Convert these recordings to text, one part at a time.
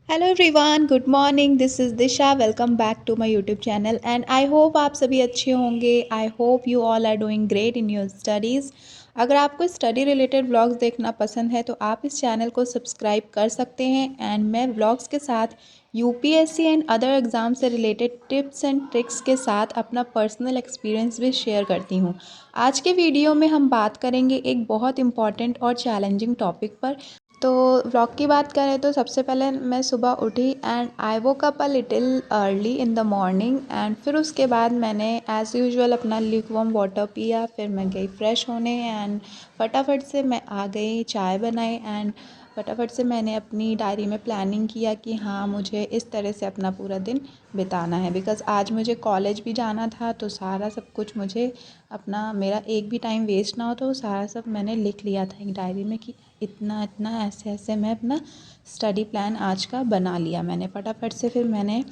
Hello everyone, good morning. This is Disha. Welcome back to my YouTube channel and I hope आप सभी अच्छे होंगे। I hope you all are doing great in your studies. अगर आपको study related vlogs देखना पसंद है तो आप इस चैनल को सब्सक्राइब कर सकते हैं एंड मैं व्लॉग्स के साथ यूपीएससी एंड अदर एग्ज़ाम से रिलेटेड टिप्स एंड ट्रिक्स के साथ अपना पर्सनल एक्सपीरियंस भी शेयर करती हूँ। आज के वीडियो में हम बात करेंगे एक बहुत इंपॉर्टेंट और चैलेंजिंग टॉपिक पर। तो व्लॉग की बात करें तो सबसे पहले मैं सुबह उठी and I woke up a little early in the morning and फिर उसके बाद मैंने एज़ यूजुअल अपना ल्यूकवार्म वाटर पिया। फिर मैं गई फ्रेश होने एंड फटाफट से मैं आ गई, चाय बनाई एंड फटाफट से मैंने अपनी डायरी में प्लानिंग किया कि हाँ, मुझे इस तरह से अपना पूरा दिन बिताना है बिकॉज़ आज मुझे कॉलेज भी जाना था। तो सारा सब कुछ मुझे अपना मेरा एक भी टाइम वेस्ट ना हो तो सारा सब मैंने लिख लिया था एक डायरी में कि इतना इतना ऐसे ऐसे मैं अपना स्टडी प्लान आज का बना लिया मैंने फटाफट से। फिर मैंने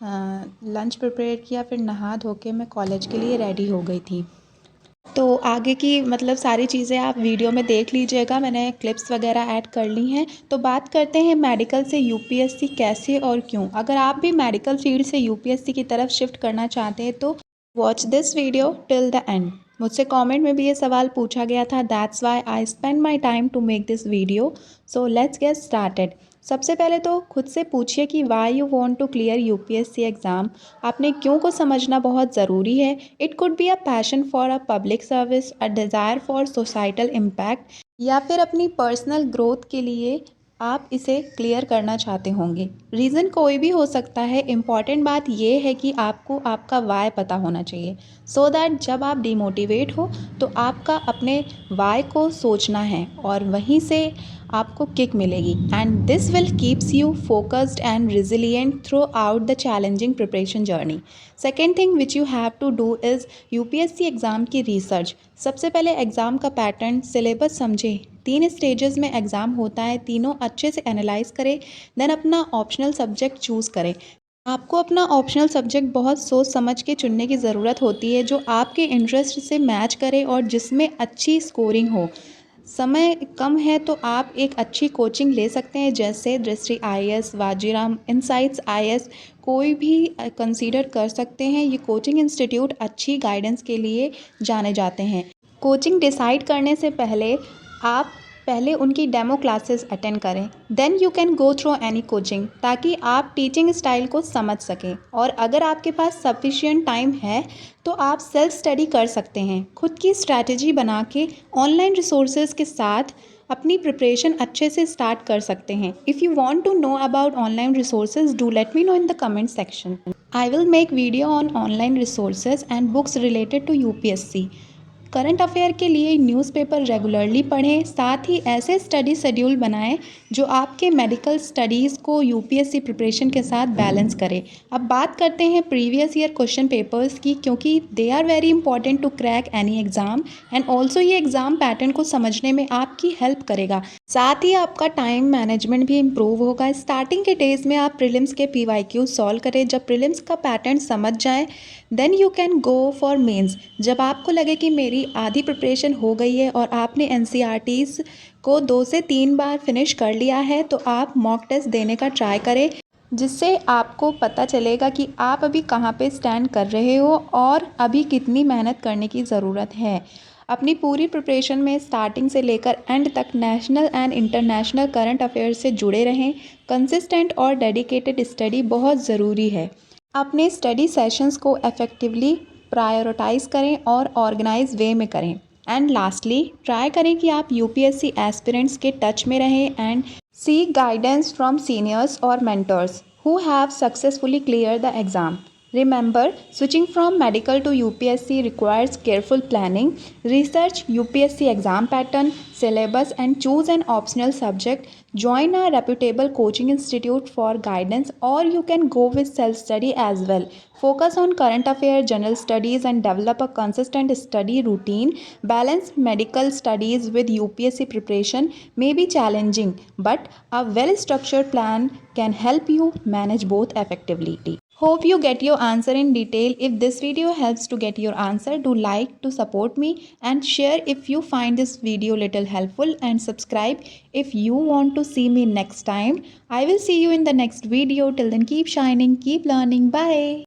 लंच प्रिपेयर किया, फिर नहा धो के मैं कॉलेज के लिए रेडी हो गई थी। तो आगे की मतलब सारी चीज़ें आप वीडियो में देख लीजिएगा, मैंने क्लिप्स वगैरह ऐड कर ली हैं। तो बात करते हैं मेडिकल से यूपीएससी कैसे और क्यों। अगर आप भी मेडिकल फील्ड से यूपीएससी की तरफ शिफ्ट करना चाहते हैं तो watch this video till the end. मुझसे कमेंट में भी ये सवाल पूछा गया था, that's why I spend my time to make this video. So let's get started. सबसे पहले तो खुद से पूछिए कि why you want to clear UPSC exam. आपने क्यों को समझना बहुत ज़रूरी है। It could be a passion for a public service, a desire for societal impact या फिर अपनी पर्सनल ग्रोथ के लिए आप इसे क्लियर करना चाहते होंगे। रीज़न कोई भी हो सकता है, इम्पॉर्टेंट बात यह है कि आपको आपका वाई पता होना चाहिए सो दैट जब आप डिमोटिवेट हो तो आपका अपने वाई को सोचना है और वहीं से आपको किक मिलेगी and this will keeps you focused and resilient throughout the challenging preparation journey. Second thing which you have to do is UPSC exam की रिसर्च। सबसे पहले एग्ज़ाम का पैटर्न, सिलेबस समझें। 3 स्टेजेस में एग्ज़ाम होता है, तीनों अच्छे से एनालाइज करें, देन अपना ऑप्शनल सब्जेक्ट चूज़ करें। आपको अपना ऑप्शनल सब्जेक्ट बहुत सोच समझ के चुनने की ज़रूरत होती है जो आपके इंटरेस्ट से मैच करे और जिसमें अच्छी स्कोरिंग हो। समय कम है तो आप एक अच्छी कोचिंग ले सकते हैं जैसे दृष्टि आईएएस, वाजीराम इनसाइट्स आईएएस, कोई भी कंसीडर कर सकते हैं। ये कोचिंग इंस्टीट्यूट अच्छी गाइडेंस के लिए जाने जाते हैं। कोचिंग डिसाइड करने से पहले आप पहले उनकी डेमो क्लासेस अटेंड करें, then you can go through any coaching ताकि आप टीचिंग स्टाइल को समझ सकें। और अगर आपके पास सफिशिएंट टाइम है तो आप सेल्फ स्टडी कर सकते हैं। खुद की स्ट्रैटेजी बना के ऑनलाइन रिसोर्सेज के साथ अपनी प्रिपरेशन अच्छे से स्टार्ट कर सकते हैं। If you want to know about online resources, do let me know in the comment section. I will make video on online resources and books related to UPSC. Current affair के लिए newspaper regularly पढ़ें, साथ ही ऐसे study schedule बनाएं जो आपके medical studies को UPSC preparation के साथ बैलेंस करें। अब बात करते हैं प्रीवियस ईयर क्वेश्चन पेपर्स की, क्योंकि they are very important to crack any exam and also ये एग्ज़ाम पैटर्न को समझने में आपकी हेल्प करेगा। साथ ही आपका टाइम मैनेजमेंट भी इम्प्रूव होगा। स्टार्टिंग के डेज में आप प्रीलिम्स के पीवाईक्यू सॉल्व करें। जब प्रीलिम्स का पैटर्न समझ जाएं then you can go for mains. जब आपको लगे कि मेरी आधी प्रिपरेशन हो गई है और आपने एनसीईआरटीज़ को 2 से 3 बार फिनिश कर लिया है तो आप मॉक टेस्ट देने का ट्राई करें, जिससे आपको पता चलेगा कि आप अभी कहाँ पे स्टैंड कर रहे हो और अभी कितनी मेहनत करने की ज़रूरत है। अपनी पूरी प्रिपरेशन में स्टार्टिंग से लेकर एंड तक national and international current affairs से जुड़े रहें। कंसिस्टेंट और डेडिकेटेड स्टडी बहुत ज़रूरी है। अपने स्टडी सेशंस को इफ़ेक्टिवली प्रायोरिटाइज़ करें और ऑर्गेनाइज वे में करें। एंड लास्टली ट्राई करें कि आप यूपीएससी एस्पिरेंट्स के टच में रहें and seek guidance from seniors और mentors who have successfully cleared the exam. Remember, switching from medical to UPSC requires careful planning. Research UPSC exam pattern, syllabus, and choose an optional subject. Join a reputable coaching institute for guidance, or you can go with self study as well. Focus on current affairs, general studies, and develop a consistent study routine. Balance medical studies with UPSC preparation may be challenging, but a well structured plan can help you manage both effectively. Hope you get your answer in detail. If this video helps to get your answer, do like to support me and share if you find this video little helpful, and subscribe if you want to see me next time. I will see you in the next video. Till then, keep shining, keep learning. Bye.